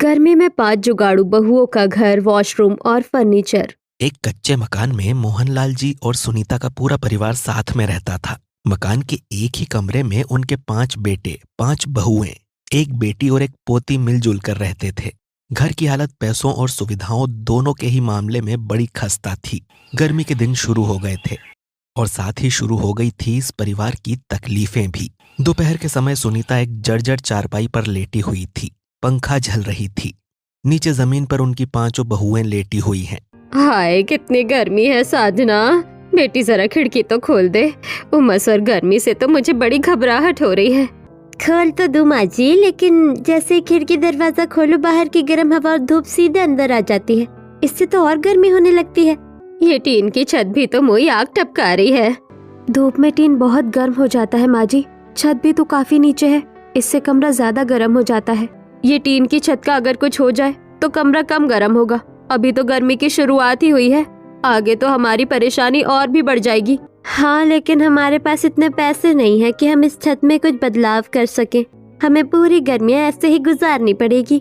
गर्मी में 5 जुगाड़ू बहुओं का घर, वॉशरूम और फर्नीचर। एक कच्चे मकान में मोहनलाल जी और सुनीता का पूरा परिवार साथ में रहता था। मकान के एक ही कमरे में उनके 5 बेटे, 5 बहुएं, एक बेटी और एक पोती मिलजुल कर रहते थे। घर की हालत पैसों और सुविधाओं दोनों के ही मामले में बड़ी खस्ता थी। गर्मी के दिन शुरू हो गए थे और साथ ही शुरू हो गई थी इस परिवार की तकलीफें भी। दोपहर के समय सुनीता एक जर्जर चारपाई पर लेटी हुई थी। पंखा झल रही थी। नीचे जमीन पर उनकी 5 बहुएं लेटी हुई हैं। हाय, कितनी गर्मी है साधना। बेटी जरा खिड़की तो खोल दे। उमस और गर्मी से तो मुझे बड़ी घबराहट हो रही है। खोल तो दूं माँ जी, लेकिन जैसे खिड़की दरवाजा खोलो बाहर की गर्म हवा और धूप सीधे अंदर आ जाती है। इससे तो और गर्मी होने लगती है। ये टीन की छत भी तो मुझे आग टपका रही है। धूप में टीन बहुत गर्म हो जाता है माँ जी। छत भी तो काफी नीचे है, इससे कमरा ज्यादा गर्म हो जाता है। ये टीन की छत का अगर कुछ हो जाए तो कमरा कम गर्म होगा। अभी तो गर्मी की शुरुआत ही हुई है, आगे तो हमारी परेशानी और भी बढ़ जाएगी। हाँ, लेकिन हमारे पास इतने पैसे नहीं है कि हम इस छत में कुछ बदलाव कर सकें। हमें पूरी गर्मियाँ ऐसे ही गुजारनी पड़ेगी।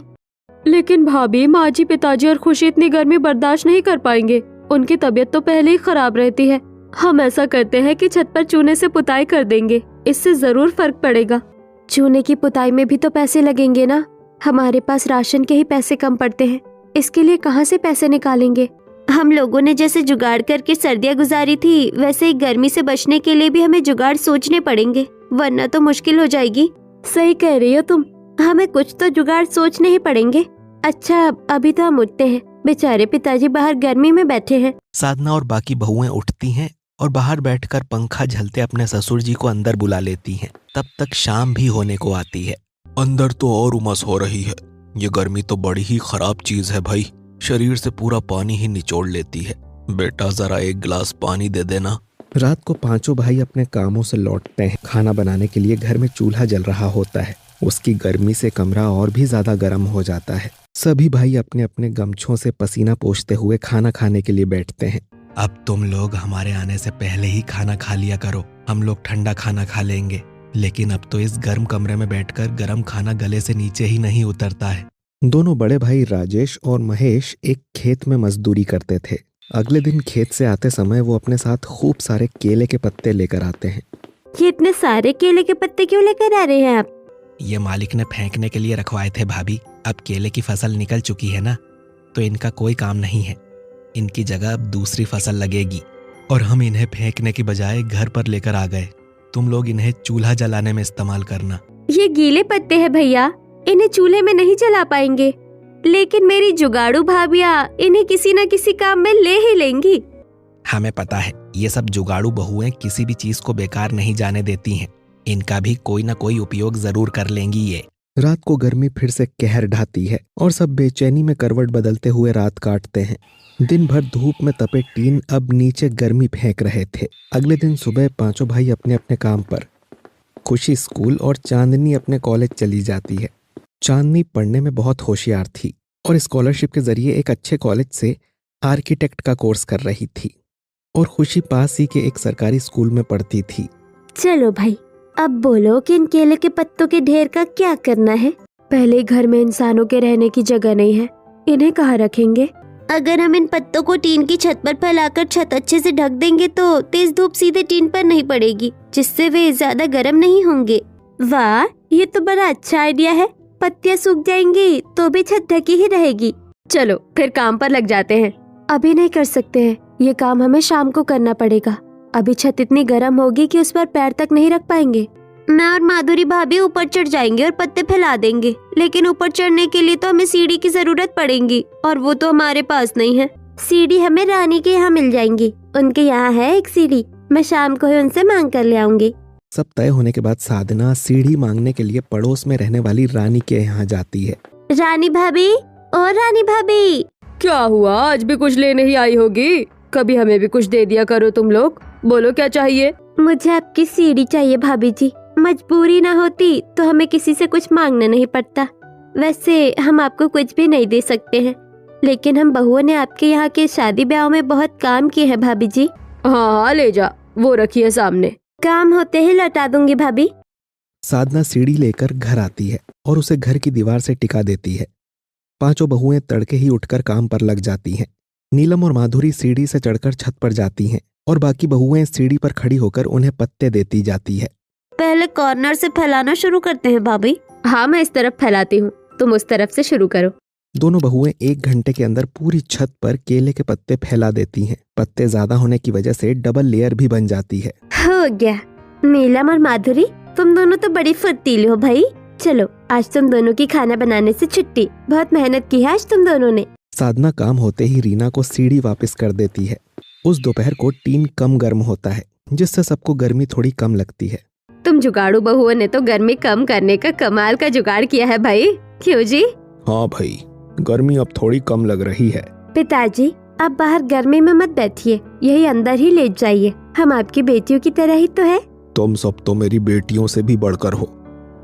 लेकिन भाभी, माँ जी, पिताजी और खुशी इतनी गर्मी बर्दाश्त नहीं कर पाएंगे। उनकी तबीयत तो पहले ही खराब रहती है। हम ऐसा करते हैं कि छत पर चूने से पुताई कर देंगे, इससे जरूर फर्क पड़ेगा। चूने की पुताई में भी तो पैसे लगेंगे ना। हमारे पास राशन के ही पैसे कम पड़ते हैं, इसके लिए कहाँ से पैसे निकालेंगे? हम लोगों ने जैसे जुगाड़ करके सर्दियाँ गुजारी थी, वैसे ही गर्मी से बचने के लिए भी हमें जुगाड़ सोचने पड़ेंगे, वरना तो मुश्किल हो जाएगी। सही कह रही हो तुम, हमें कुछ तो जुगाड़ सोचने ही पड़ेंगे। अच्छा, अभी तो हम उठते हैं, बेचारे पिताजी बाहर गर्मी में बैठे हैं। साधना और बाकी बहुएं उठती हैं और बाहर बैठकर पंखा झलते अपने ससुर जी को अंदर बुला लेती हैं। तब तक शाम भी होने को आती है। अंदर तो और उमस हो रही है। ये गर्मी तो बड़ी ही खराब चीज है भाई, शरीर से पूरा पानी ही निचोड़ लेती है। बेटा, जरा एक गिलास पानी दे देना। रात को 5 भाई अपने कामों से लौटते हैं। खाना बनाने के लिए घर में चूल्हा जल रहा होता है। उसकी गर्मी से कमरा और भी ज्यादा गर्म हो जाता है। सभी भाई अपने अपने गमछों से पसीना पोंछते हुए खाना खाने के लिए बैठते हैं। अब तुम लोग हमारे आने से पहले ही खाना खा लिया करो, हम लोग ठंडा खाना खा लेंगे। लेकिन अब तो इस गर्म कमरे में बैठकर गर्म खाना गले से नीचे ही नहीं उतरता है। दोनों बड़े भाई राजेश और महेश एक खेत में मजदूरी करते थे। अगले दिन खेत से आते समय वो अपने साथ खूब सारे केले के पत्ते लेकर आते हैं। ये इतने सारे केले के पत्ते क्यों लेकर आ रहे हैं आप? ये मालिक ने फेंकने के लिए रखवाए थे भाभी। अब केले की फसल निकल चुकी है ना, तो इनका कोई काम नहीं है। इनकी जगह अब दूसरी फसल लगेगी और हम इन्हें फेंकने की बजाय घर पर लेकर आ गए। तुम लोग इन्हें चूल्हा जलाने में इस्तेमाल करना। ये गीले पत्ते हैं भैया, इन्हें चूल्हे में नहीं जला पाएंगे। लेकिन मेरी जुगाड़ू भाभियाँ इन्हें किसी न किसी काम में ले ही लेंगी। हमें पता है, ये सब जुगाड़ू बहुएं किसी भी चीज को बेकार नहीं जाने देती हैं। इनका भी कोई न कोई उपयोग जरूर कर लेंगी ये। रात को गर्मी फिर से कहर ढाती है और सब बेचैनी में करवट बदलते हुए रात काटते हैं। दिन भर धूप में तपे टीन अब नीचे गर्मी फेंक रहे थे। अगले दिन सुबह 5 भाई अपने अपने काम पर। खुशी स्कूल और चांदनी अपने कॉलेज चली जाती है। चांदनी पढ़ने में बहुत होशियार थी और स्कॉलरशिप के जरिए एक अच्छे कॉलेज से आर्किटेक्ट का कोर्स कर रही थी और खुशी पास ही के एक सरकारी स्कूल में पढ़ती थी। चलो भाई, अब बोलो कि इन केले के पत्तों के ढेर का क्या करना है? पहले घर में इंसानों के रहने की जगह नहीं है, इन्हें कहाँ रखेंगे? अगर हम इन पत्तों को टीन की छत पर फैलाकर छत अच्छे से ढक देंगे तो तेज धूप सीधे टीन पर नहीं पड़ेगी, जिससे वे ज्यादा गर्म नहीं होंगे। वाह, ये तो बड़ा अच्छा आइडिया है। पत्तियां सूख जाएंगी तो भी छत ढकी ही रहेगी। चलो फिर काम पर लग जाते हैं। अभी नहीं कर सकते हैं, ये काम हमें शाम को करना पड़ेगा। अभी छत इतनी गर्म होगी कि उस पर पैर तक नहीं रख पाएंगे। मैं और माधुरी भाभी ऊपर चढ़ जाएंगे और पत्ते फैला देंगे, लेकिन ऊपर चढ़ने के लिए तो हमें सीढ़ी की जरूरत पड़ेगी और वो तो हमारे पास नहीं है। सीढ़ी हमें रानी के यहाँ मिल जाएंगी, उनके यहाँ है एक सीढ़ी। मैं शाम को ही उनसे मांग कर ले आऊंगी। सब तय होने के बाद साधना सीढ़ी मांगने के लिए पड़ोस में रहने वाली रानी के यहाँ जाती है। रानी भाभी, ओ रानी भाभी। क्या हुआ, आज भी कुछ लेने ही आई होगी? कभी हमें भी कुछ दे दिया करो तुम लोग। बोलो क्या चाहिए? मुझे आपकी सीढ़ी चाहिए भाभी जी। मजबूरी ना होती तो हमें किसी से कुछ मांगना नहीं पड़ता। वैसे हम आपको कुछ भी नहीं दे सकते हैं, लेकिन हम बहुओं ने आपके यहाँ के शादी ब्याह में बहुत काम किए हैं भाभी जी। हाँ, ले जा, वो रखी है सामने। काम होते ही लौटा दूंगी भाभी। साधना सीढ़ी लेकर घर आती है और उसे घर की दीवार से टिका देती है। पांचों बहुएं तड़के ही उठकर काम पर लग जाती हैं। नीलम और माधुरी सीढ़ी से चढ़कर छत पर जाती हैं और बाकी बहुएं सीढ़ी पर खड़ी होकर उन्हें पत्ते देती जाती है। पहले कॉर्नर से फैलाना शुरू करते हैं भाभी। हाँ, मैं इस तरफ फैलाती हूँ, तुम उस तरफ से शुरू करो। दोनों बहुएं 1 घंटे के अंदर पूरी छत पर केले के पत्ते फैला देती हैं। पत्ते ज्यादा होने की वजह से डबल लेयर भी बन जाती है। हो गया। नीलम और माधुरी, तुम दोनों तो बड़ी फुर्तीली हो भाई। चलो, आज तुम दोनों की खाना बनाने से छुट्टी। बहुत मेहनत की है आज तुम दोनों ने। साधना काम होते ही रीना को सीढ़ी वापस कर देती है। उस दोपहर को टीन कम गर्म होता है, जिससे सबको गर्मी थोड़ी कम लगती है। तुम जुगाड़ू बहुओं ने तो गर्मी कम करने का कमाल का जुगाड़ किया है भाई। क्यों जी? हाँ भाई, गर्मी अब थोड़ी कम लग रही है। पिताजी, आप बाहर गर्मी में मत बैठिए, यही अंदर ही लेट जाइए। हम आपकी बेटियों की तरह ही तो है। तुम सब तो मेरी बेटियों से भी बढ़कर हो।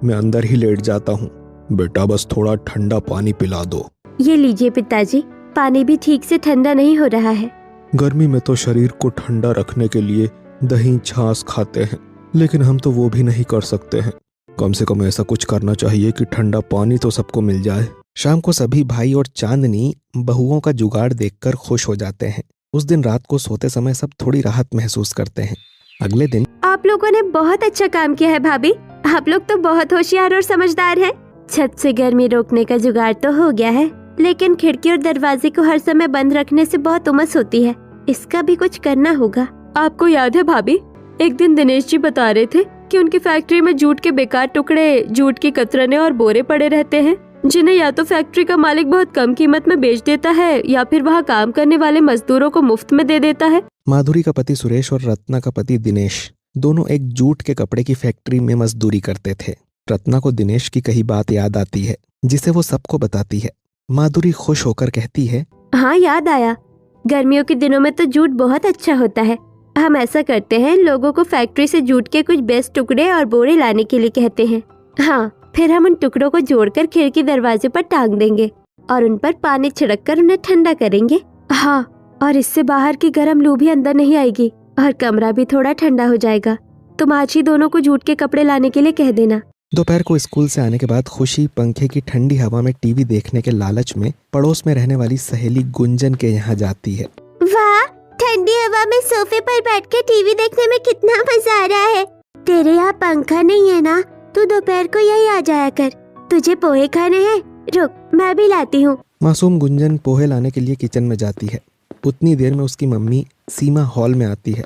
मैं अंदर ही लेट जाता हूँ। बेटा, बस थोड़ा ठंडा पानी पिला दो। ये लीजिए पिताजी, पानी भी ठीक से ठंडा नहीं हो रहा है। गर्मी में तो शरीर को ठंडा रखने के लिए दही छाछ खाते हैं, लेकिन हम तो वो भी नहीं कर सकते हैं। कम से कम ऐसा कुछ करना चाहिए कि ठंडा पानी तो सबको मिल जाए। शाम को सभी भाई और चांदनी बहुओं का जुगाड़ देखकर खुश हो जाते हैं। उस दिन रात को सोते समय सब थोड़ी राहत महसूस करते हैं। अगले दिन, आप लोगों ने बहुत अच्छा काम किया है भाभी। आप लोग तो बहुत होशियार और समझदार हैं। छत से गर्मी रोकने का जुगाड़ तो हो गया है, लेकिन खिड़की और दरवाजे को हर समय बंद रखने से बहुत उमस होती है। इसका भी कुछ करना होगा। आपको याद है भाभी, एक दिन दिनेश जी बता रहे थे कि उनकी फैक्ट्री में जूट के बेकार टुकड़े, जूट की कतरने और बोरे पड़े रहते हैं, जिन्हें या तो फैक्ट्री का मालिक बहुत कम कीमत में बेच देता है या फिर वहाँ काम करने वाले मजदूरों को मुफ्त में दे देता है। माधुरी का पति सुरेश और रत्ना का पति दिनेश दोनों एक जूट के कपड़े की फैक्ट्री में मजदूरी करते थे। रत्ना को दिनेश की कही बात याद आती है, जिसे वो सबको बताती है। माधुरी खुश होकर कहती है, हाँ याद आया, गर्मियों के दिनों में तो जूट बहुत अच्छा होता है। हम ऐसा करते हैं, लोगों को फैक्ट्री से जूट के कुछ बेस्ट टुकड़े और बोरे लाने के लिए कहते हैं। हाँ, फिर हम उन टुकड़ों को जोड़कर खिड़की दरवाजे पर टांग देंगे और उन पर पानी छिड़क कर उन्हें ठंडा करेंगे। हाँ, और इससे बाहर की गर्म लू भी अंदर नहीं आएगी और कमरा भी थोड़ा ठंडा हो जाएगा। तुम आज ही दोनों को जूट के कपड़े लाने के लिए कह देना। दोपहर को स्कूल से आने के बाद खुशी पंखे की ठंडी हवा में टीवी देखने के लालच में पड़ोस में रहने वाली सहेली गुंजन के यहाँ जाती है। वाह, ठंडी हवा में सोफे पर बैठ के टीवी देखने में कितना मजा आ रहा है। तेरे यहाँ पंखा नहीं है ना, तू दोपहर को यही आ जाया कर। तुझे पोहे खाने हैं? रुक, मैं भी लाती हूँ। मासूम गुंजन पोहे लाने के लिए किचन में जाती है। उतनी देर में उसकी मम्मी सीमा हॉल में आती है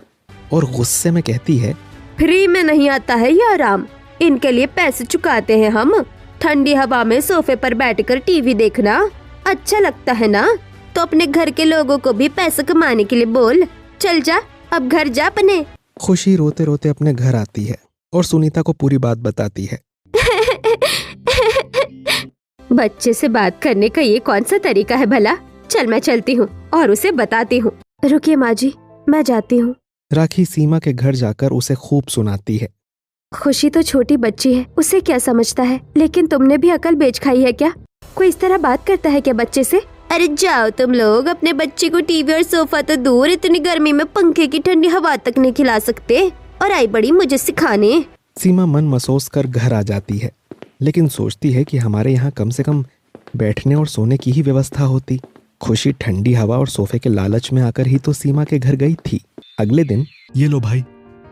और गुस्से में कहती है, फ्री में नहीं आता है ये आराम, इनके लिए पैसे चुकाते हैं हम। ठंडी हवा में सोफे पर बैठकर टीवी देखना अच्छा लगता है ना? तो अपने घर के लोगों को भी पैसे कमाने के लिए बोल। चल जा, अब घर जा अपने। खुशी रोते रोते अपने घर आती है और सुनीता को पूरी बात बताती है। बच्चे से बात करने का ये कौन सा तरीका है भला? चल मैं चलती हूँ और उसे बताती हूँ। रुकिए माँ जी, मैं जाती हूँ। राखी सीमा के घर जाकर उसे खूब सुनाती है। खुशी तो छोटी बच्ची है, उसे क्या समझता है, लेकिन तुमने भी अकल बेच खाई है क्या? कोई इस तरह बात करता है क्या बच्चे से? अरे जाओ तुम लोग, अपने बच्चे को टीवी और सोफा तो दूर, इतनी गर्मी में पंखे की ठंडी हवा तक नहीं खिला सकते, और आई बड़ी मुझे सिखाने। सीमा मन मसोस कर घर आ जाती है, लेकिन सोचती है कि हमारे यहाँ कम से कम बैठने और सोने की ही व्यवस्था होती। खुशी ठंडी हवा और सोफे के लालच में आकर ही तो सीमा के घर गई थी। अगले दिन, ये लो भाई,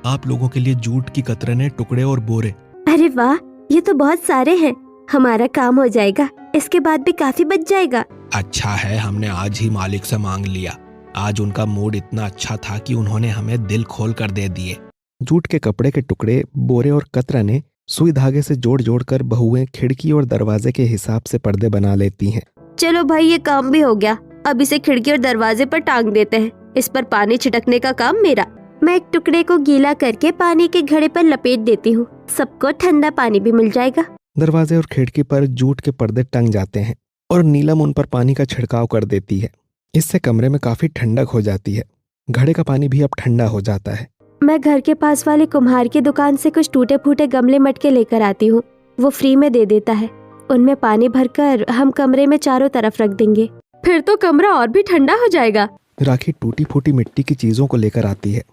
आप लोगों के लिए जूट की कतरने, टुकड़े और बोरे। अरे वाह, ये तो बहुत सारे हैं, हमारा काम हो जाएगा, इसके बाद भी काफी बच जाएगा। अच्छा है हमने आज ही मालिक से मांग लिया। आज उनका मूड इतना अच्छा था कि उन्होंने हमें दिल खोल कर दे दिए। जूट के कपड़े के टुकड़े, बोरे और कतरने सुई धागे से जोड़ जोड़ कर बहुएं खिड़की और दरवाजे के हिसाब से पर्दे बना लेती हैं। चलो भाई, ये काम भी हो गया। अब इसे खिड़की और दरवाजे पर टांग देते हैं। इस पर पानी छिड़कने का काम मेरा। मैं एक टुकड़े को गीला करके पानी के घड़े पर लपेट देती हूँ, सबको ठंडा पानी भी मिल जाएगा। दरवाजे और खिड़की पर जूट के पर्दे टंग जाते हैं और नीलम उन पर पानी का छिड़काव कर देती है। इससे कमरे में काफी ठंडक हो जाती है। घड़े का पानी भी अब ठंडा हो जाता है। मैं घर के पास वाले कुम्हार की दुकान से कुछ टूटे फूटे गमले मटके लेकर आती हूँ, वो फ्री में दे देता है। उनमें पानी भरकर हम कमरे में चारों तरफ रख देंगे, फिर तो कमरा और भी ठंडा हो जाएगा। राखी टूटी फूटी मिट्टी की चीजों को लेकर आती है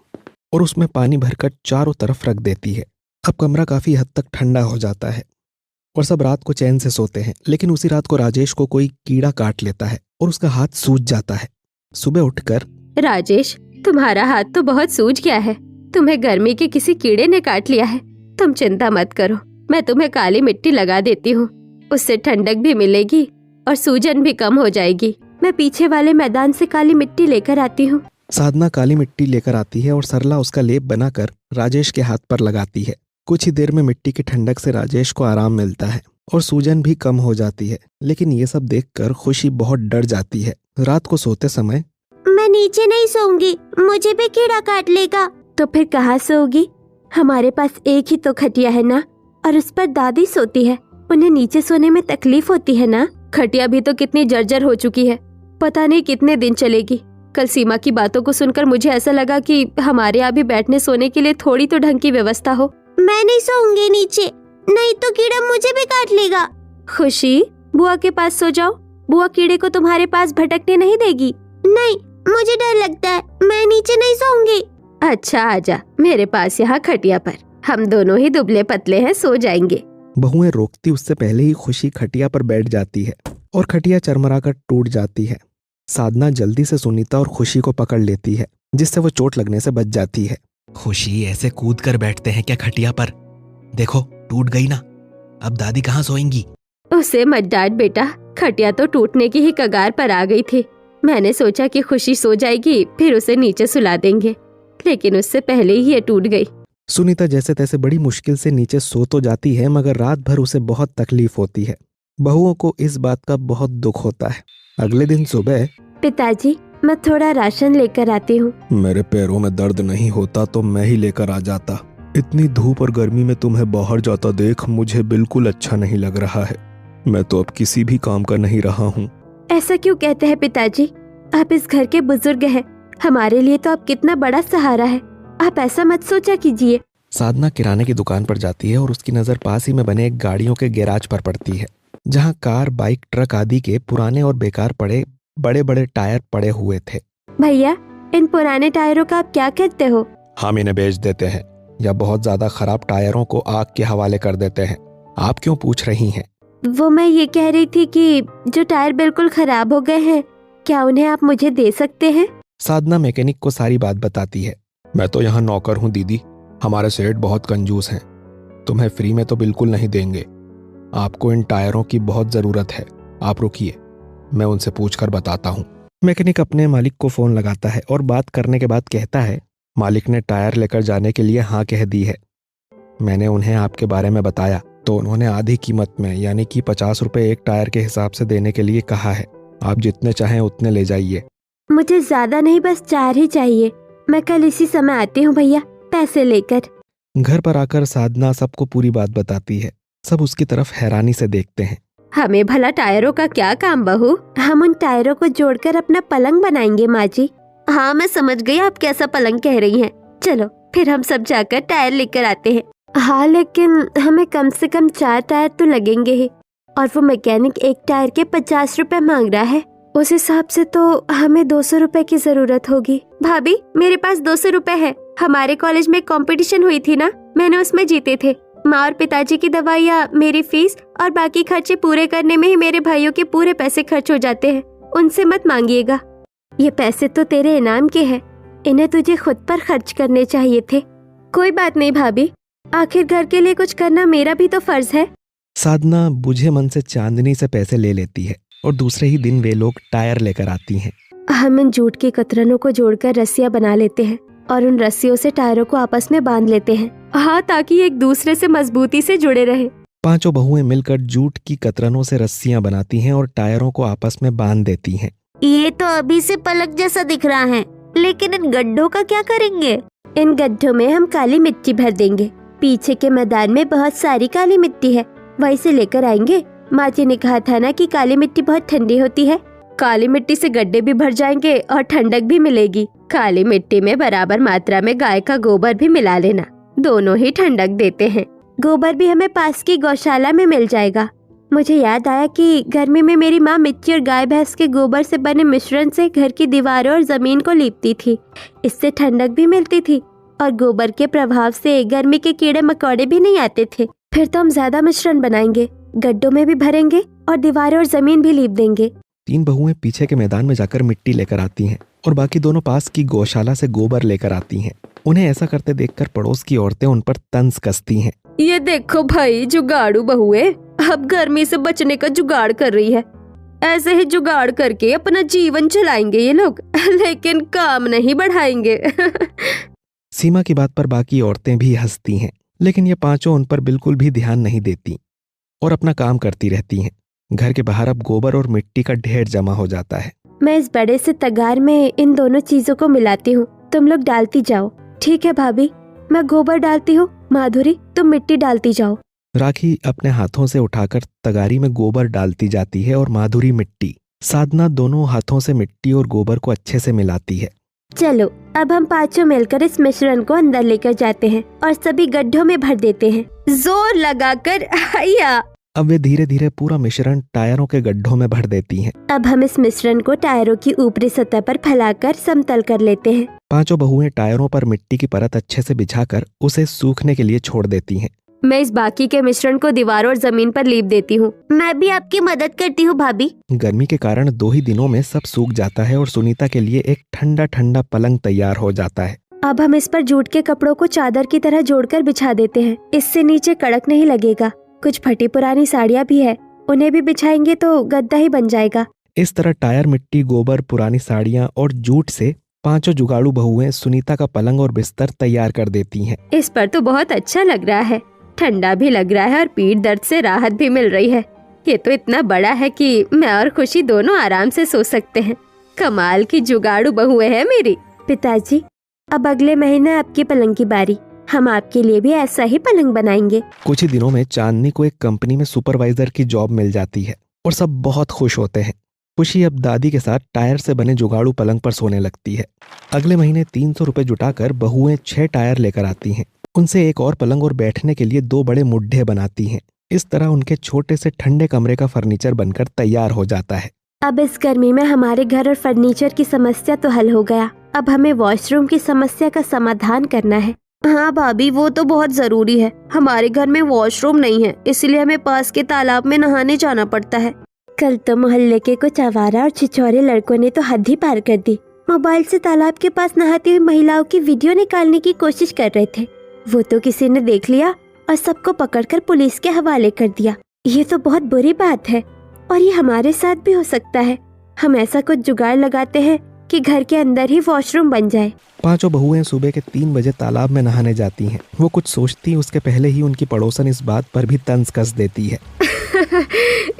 और उसमें पानी भरकर चारों तरफ रख देती है। अब कमरा काफी हद तक ठंडा हो जाता है। और सब रात को चैन से सोते हैं। लेकिन उसी रात को राजेश को कोई कीड़ा काट लेता है और उसका हाथ सूज जाता है। सुबह उठकर, राजेश, तुम्हारा हाथ तो बहुत सूज गया है। तुम्हें गर्मी के किसी कीड़े ने काट लिया है। तुम चिंता मत करो, मैं तुम्हें काली मिट्टी लगा देती हूँ। उससे ठंडक भी मिलेगी और सूजन भी कम हो जाएगी। मैं पीछे वाले मैदान से काली मिट्टी लेकर आती हूँ। साधना काली मिट्टी लेकर आती है और सरला उसका लेप बनाकर राजेश के हाथ पर लगाती है। कुछ ही देर में मिट्टी की ठंडक से राजेश को आराम मिलता है और सूजन भी कम हो जाती है। लेकिन ये सब देखकर खुशी बहुत डर जाती है। रात को सोते समय, मैं नीचे नहीं सोऊंगी, मुझे भी कीड़ा काट लेगा। तो फिर कहाँ सोओगी? हमारे पास एक ही तो खटिया है ना, और उस पर दादी सोती है। उन्हें नीचे सोने में तकलीफ होती है ना। खटिया भी तो कितनी जर्जर हो चुकी है, पता नहीं कितने दिन चलेगी। कल सीमा की बातों को सुनकर मुझे ऐसा लगा कि हमारे यहाँ भी बैठने सोने के लिए थोड़ी तो ढंग की व्यवस्था हो। मैं नहीं सोऊंगी नीचे, नहीं तो कीड़ा मुझे भी काट लेगा। खुशी, बुआ के पास सो जाओ, बुआ कीड़े को तुम्हारे पास भटकने नहीं देगी। नहीं, मुझे डर लगता है, मैं नीचे नहीं सोऊंगी। अच्छा, आजा मेरे पास यहाँ खटिया पर, हम दोनों ही दुबले पतले हैं, सो जाएंगे। बहुएं रोकती उससे पहले ही खुशी खटिया पर बैठ जाती है और खटिया चरमराकर टूट जाती है। साधना जल्दी से सुनीता और खुशी को पकड़ लेती है, जिससे वो चोट लगने से बच जाती है। खुशी, ऐसे कूद कर बैठते हैं क्या खटिया पर? देखो टूट गई ना, अब दादी कहाँ सोएंगी? उसे मत डांट बेटा, खटिया तो टूटने की ही कगार पर आ गई थी। मैंने सोचा कि खुशी सो जाएगी, फिर उसे नीचे सुला देंगे, लेकिन उससे पहले ही ये टूट गई। सुनीता जैसे तैसे बड़ी मुश्किल से नीचे सो तो जाती है, मगर रात भर उसे बहुत तकलीफ होती है। बहुओं को इस बात का बहुत दुख होता है। अगले दिन सुबह, पिताजी, मैं थोड़ा राशन लेकर आती हूँ। मेरे पैरों में दर्द नहीं होता तो मैं ही लेकर आ जाता। इतनी धूप और गर्मी में तुम्हें बाहर जाता देख मुझे बिल्कुल अच्छा नहीं लग रहा है। मैं तो अब किसी भी काम का नहीं रहा हूँ। ऐसा क्यों कहते हैं पिताजी? आप इस घर के बुजुर्ग हैं, हमारे लिए तो आप कितना बड़ा सहारा है। आप ऐसा मत सोचा कीजिए। साधना किराने की दुकान पर जाती है और उसकी नज़र पास ही में बने एक गाड़ियों के गैराज पर पड़ती है, जहाँ कार, बाइक, ट्रक आदि के पुराने और बेकार पड़े बड़े बड़े टायर पड़े हुए थे। भैया, इन पुराने टायरों का आप क्या करते हो? हम इन्हें बेच देते हैं या बहुत ज्यादा खराब टायरों को आग के हवाले कर देते हैं। आप क्यों पूछ रही हैं? वो मैं ये कह रही थी कि जो टायर बिल्कुल खराब हो गए हैं, क्या उन्हें आप मुझे दे सकते हैं? साधना मैकेनिक को सारी बात बताती है। मैं तो यहाँ नौकर हूँ दीदी, हमारे सेठ बहुत कंजूस हैं, तुम्हें फ्री में तो बिल्कुल नहीं देंगे। आपको इन टायरों की बहुत ज़रूरत है, आप रुकिए, मैं उनसे पूछकर बताता हूँ। मैकेनिक अपने मालिक को फ़ोन लगाता है और बात करने के बाद कहता है, मालिक ने टायर लेकर जाने के लिए हाँ कह दी है। मैंने उन्हें आपके बारे में बताया तो उन्होंने आधी कीमत में, यानी कि 50 रुपये एक टायर के हिसाब से देने के लिए कहा है। आप जितने चाहें उतने ले जाइए। मुझे ज्यादा नहीं, बस 4 ही चाहिए। मैं कल इसी समय आती हूँ भैया, पैसे लेकर। घर पर आकर साधना सबको पूरी बात बताती है। सब उसकी तरफ हैरानी से देखते हैं। हमें भला टायरों का क्या काम बहू? हम उन टायरों को जोड़कर अपना पलंग बनाएंगे माँ जी। हाँ, मैं समझ गई आप कैसा पलंग कह रही हैं। चलो फिर हम सब जाकर टायर लेकर आते हैं। हाँ, लेकिन हमें कम से कम 4 टायर तो लगेंगे ही, और वो मैकेनिक एक टायर के 50 रुपए मांग रहा है। उस हिसाब से तो हमें 200 रुपए की जरूरत होगी। भाभी, मेरे पास 200 रुपए है। हमारे कॉलेज में कंपटीशन हुई थी ना, मैंने उसमें जीते थे। माँ और पिताजी की दवाइयाँ, मेरी फीस और बाकी खर्चे पूरे करने में ही मेरे भाइयों के पूरे पैसे खर्च हो जाते हैं। उनसे मत मांगिएगा, ये पैसे तो तेरे इनाम के हैं, इन्हें तुझे खुद पर खर्च करने चाहिए थे। कोई बात नहीं भाभी, आखिर घर के लिए कुछ करना मेरा भी तो फर्ज है। साधना बुझे मन से चांदनी से पैसे ले लेती है और दूसरे ही दिन वे लोग टायर लेकर आती हैं। हम इन जूट की कतरनों को जोड़कर रस्सियां बना लेते हैं और उन रस्सियों से टायरों को आपस में बांध लेते हैं। हाँ, ताकि एक दूसरे से मजबूती से जुड़े रहे। पांचों बहुएं मिलकर जूट की कतरनों से रस्सियां बनाती हैं और टायरों को आपस में बांध देती हैं। ये तो अभी से पलक जैसा दिख रहा है, लेकिन इन गड्ढों का क्या करेंगे? इन गड्ढों में हम काली मिट्टी भर देंगे। पीछे के मैदान में बहुत सारी काली मिट्टी है, वहीं से लेकर आएंगे। माँ जी ने कहा था ना कि काली मिट्टी बहुत ठंडी होती है। काली मिट्टी से गड्ढे भी भर जाएंगे और ठंडक भी मिलेगी। काली मिट्टी में बराबर मात्रा में गाय का गोबर भी मिला लेना, दोनों ही ठंडक देते हैं। गोबर भी हमें पास की गौशाला में मिल जाएगा। मुझे याद आया कि गर्मी में मेरी माँ मिट्टी और गाय भैंस के गोबर से बने मिश्रण से घर की दीवारों और जमीन को लीपती थी। इससे ठंडक भी मिलती थी और गोबर के प्रभाव से गर्मी के कीड़े मकोड़े भी नहीं आते थे। फिर तो हम ज्यादा मिश्रण बनाएंगे, गड्ढों में भी भरेंगे और दीवारें और जमीन भी लीप देंगे। 3 बहुएं पीछे के मैदान में जाकर मिट्टी लेकर आती हैं और बाकी दोनों पास की गौशाला से गोबर लेकर आती हैं। उन्हें ऐसा करते देखकर पड़ोस की औरतें उन पर तंज कसती हैं। ये देखो भाई, जुगाड़ू बहुएं अब गर्मी से बचने का जुगाड़ कर रही है। ऐसे ही जुगाड़ करके अपना जीवन चलाएंगे ये लोग, लेकिन काम नहीं बढ़ाएंगे। सीमा की बात पर बाकी औरतें भी हंसती हैं, लेकिन ये पांचों उन पर बिल्कुल भी ध्यान नहीं देती और अपना काम करती रहती हैं। घर के बाहर अब गोबर और मिट्टी का ढेर जमा हो जाता है। मैं इस बड़े से तगार में इन दोनों चीजों को मिलाती हूँ, तुम लोग डालती जाओ। ठीक है भाभी, मैं गोबर डालती हूँ, माधुरी तुम मिट्टी डालती जाओ। राखी अपने हाथों से उठाकर तगारी में गोबर डालती जाती है और माधुरी मिट्टी। साधना दोनों हाथों से मिट्टी और गोबर को अच्छे से मिलाती है। चलो अब हम पांचों मिलकर इस मिश्रण को अंदर लेकर जाते हैं और सभी गड्ढों में भर देते हैं, जोर लगाकर। हैया! अब वे धीरे धीरे पूरा मिश्रण टायरों के गड्ढों में भर देती हैं। अब हम इस मिश्रण को टायरों की ऊपरी सतह पर फैलाकर समतल कर लेते हैं। पांचों बहुएं टायरों पर मिट्टी की परत अच्छे से बिछाकर उसे सूखने के लिए छोड़ देती हैं। मैं इस बाकी के मिश्रण को दीवारों और जमीन पर लीप देती हूँ। मैं भी आपकी मदद करती हूँ भाभी। गर्मी के कारण 2 ही दिनों में सब सूख जाता है और सुनीता के लिए एक ठंडा ठंडा पलंग तैयार हो जाता है। अब हम इस पर जूट के कपड़ों को चादर की तरह जोड़कर बिछा देते हैं। इससे नीचे कड़क नहीं लगेगा। कुछ फटी पुरानी साड़ियाँ भी है, उन्हें भी बिछाएंगे तो गद्दा ही बन जाएगा। इस तरह टायर, मिट्टी, गोबर, पुरानी साड़ियाँ और जूट से पांचों जुगाड़ू बहुएं सुनीता का पलंग और बिस्तर तैयार कर देती हैं। इस पर तो बहुत अच्छा लग रहा है, ठंडा भी लग रहा है और पीठ दर्द से राहत भी मिल रही है। ये तो इतना बड़ा है कि मैं और खुशी दोनों आराम से सो सकते हैं। कमाल की जुगाड़ू बहुएं हैं मेरी। पिताजी, अब अगले महीने आपकी पलंग की बारी, हम आपके लिए भी ऐसा ही पलंग बनाएंगे। कुछ ही दिनों में चांदनी को एक कंपनी में सुपरवाइजर की जॉब मिल जाती है और सब बहुत खुश होते हैं। खुशी अब दादी के साथ टायर से बने जुगाड़ू पलंग पर सोने लगती है। अगले महीने 300 रुपए जुटाकर बहुएं 6 टायर लेकर आती हैं। उनसे एक और पलंग और बैठने के लिए 2 बड़े मुड्ढे बनाती हैं। इस तरह उनके छोटे से ठंडे कमरे का फर्नीचर बनकर तैयार हो जाता है। अब इस गर्मी में हमारे घर और फर्नीचर की समस्या तो हल हो गया। अब हमें वॉशरूम की समस्या का समाधान करना है। हाँ भाभी, वो तो बहुत जरूरी है। हमारे घर में वॉशरूम नहीं है, इसलिए हमें पास के तालाब में नहाने जाना पड़ता है। कल तो मोहल्ले के कुछ आवारा और छिछोरे लड़कों ने तो हद ही पार कर दी। मोबाइल से तालाब के पास नहाती हुई महिलाओं की वीडियो निकालने की कोशिश कर रहे थे। वो तो किसी ने देख लिया और सबको पकड़कर पुलिस के हवाले कर दिया। ये तो बहुत बुरी बात है और ये हमारे साथ भी हो सकता है। हम ऐसा कुछ जुगाड़ लगाते हैं कि घर के अंदर ही वॉशरूम बन जाए। पांचों बहुएं सुबह के 3 बजे तालाब में नहाने जाती हैं। वो कुछ सोचती उसके पहले ही उनकी पड़ोसन इस बात पर भी तंज कस देती है।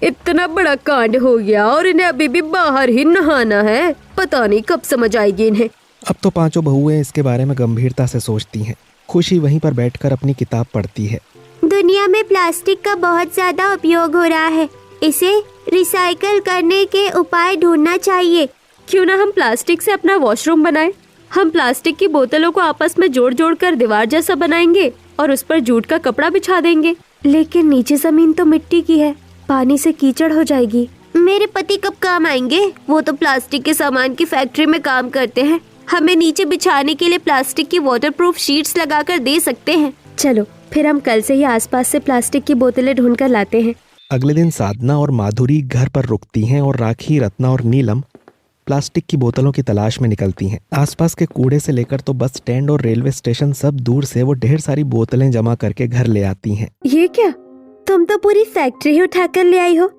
इतना बड़ा कांड हो गया और इन्हें अभी भी बाहर ही नहाना है। पता नहीं कब समझ आएगी इन्हें। अब तो पांचों बहुएं इसके बारे में गंभीरता से सोचती हैं। खुशी वहीं पर बैठकर अपनी किताब पढ़ती है। दुनिया में प्लास्टिक का बहुत ज्यादा उपयोग हो रहा है, इसे रिसाइकल करने के उपाय ढूंढना चाहिए। क्यों ना हम प्लास्टिक से अपना वॉशरूम बनाएं। हम प्लास्टिक की बोतलों को आपस में जोड़ जोड़ कर दीवार जैसा बनाएंगे और उस पर जूट का कपड़ा बिछा देंगे। लेकिन नीचे जमीन तो मिट्टी की है, पानी से कीचड़ हो जाएगी। मेरे पति कब काम आएंगे? वो तो प्लास्टिक के सामान की फैक्ट्री में काम करते हैं। हमें नीचे बिछाने के लिए प्लास्टिक की वाटरप्रूफ शीट्स लगाकर दे सकते हैं। चलो फिर हम कल से ही आसपास से प्लास्टिक की बोतलें ढूंढ कर लाते हैं। अगले दिन साधना और माधुरी घर पर रुकती हैं और राखी, रत्ना और नीलम प्लास्टिक की बोतलों की तलाश में निकलती हैं। आसपास के कूड़े से लेकर तो बस स्टैंड और रेलवे स्टेशन सब दूर से वो ढेर सारी बोतलें जमा करके घर ले आती हैं। ये क्या, तुम तो पूरी फैक्ट्री ही उठा कर ले आई हो।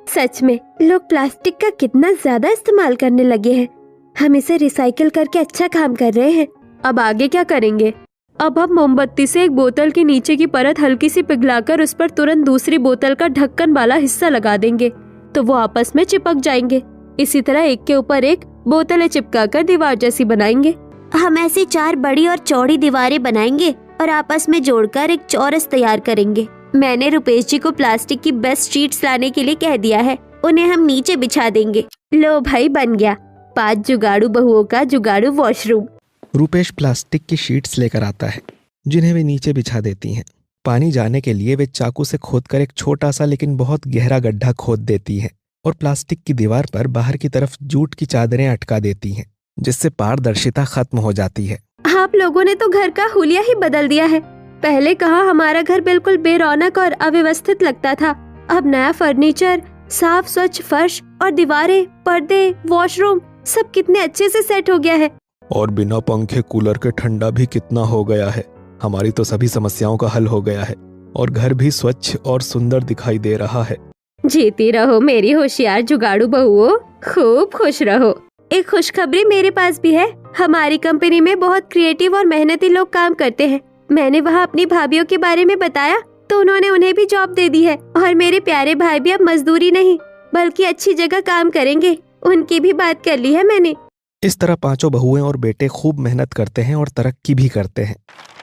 सच में लोग प्लास्टिक का कितना ज्यादा इस्तेमाल करने लगे हैं। हम इसे रिसाइकिल करके अच्छा काम कर रहे हैं। अब आगे क्या करेंगे? अब हम मोमबत्ती से एक बोतल के नीचे की परत हल्की सी पिघलाकर उस पर तुरंत दूसरी बोतल का ढक्कन वाला हिस्सा लगा देंगे तो वो आपस में चिपक जाएंगे। इसी तरह एक के ऊपर एक बोतलें चिपकाकर दीवार जैसी बनाएंगे। हम ऐसी 4 बड़ी और चौड़ी दीवारें बनाएंगे और आपस में जोड़कर एक चौरस तैयार करेंगे। मैंने रुपेश जी को प्लास्टिक की बेस्ट शीट्स लाने के लिए कह दिया है, उन्हें हम नीचे बिछा देंगे। लो भाई, बन गया 5 जुगाड़ू बहुओं का जुगाड़ू वॉशरूम। रुपेश प्लास्टिक की शीट्स लेकर आता है जिन्हें वे नीचे बिछा देती हैं। पानी जाने के लिए वे चाकू से खोदकर एक छोटा सा लेकिन बहुत गहरा गड्ढा खोद देती हैं और प्लास्टिक की दीवार पर बाहर की तरफ जूट की चादरें अटका देती हैं जिससे पारदर्शिता खत्म हो जाती है। आप लोगों ने तो घर का हुलिया ही बदल दिया है। पहले कहा हमारा घर बिल्कुल बेरौनक और अव्यवस्थित लगता था, अब नया फर्नीचर, साफ स्वच्छ फर्श और दीवारें, पर्दे, वॉशरूम सब कितने अच्छे से सेट हो गया है। और बिना पंखे कूलर के ठंडा भी कितना हो गया है। हमारी तो सभी समस्याओं का हल हो गया है और घर भी स्वच्छ और सुंदर दिखाई दे रहा है। जीती रहो मेरी होशियार जुगाड़ू बहुओं, खूब खुश रहो। एक खुशखबरी मेरे पास भी है। हमारी कंपनी में बहुत क्रिएटिव और मेहनती लोग काम करते हैं। मैंने वहाँ अपनी भाभीियों के बारे में बताया तो उन्होंने उन्हें भी जॉब दे दी है और मेरे प्यारे भाई भी अब मजदूरी नहीं बल्कि अच्छी जगह काम करेंगे। उनकी भी बात कर ली है मैंने। इस तरह पांचों बहुएं और बेटे खूब मेहनत करते हैं और तरक्की भी करते हैं।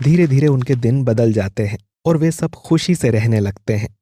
धीरे धीरे उनके दिन बदल जाते हैं और वे सब खुशी से रहने लगते हैं।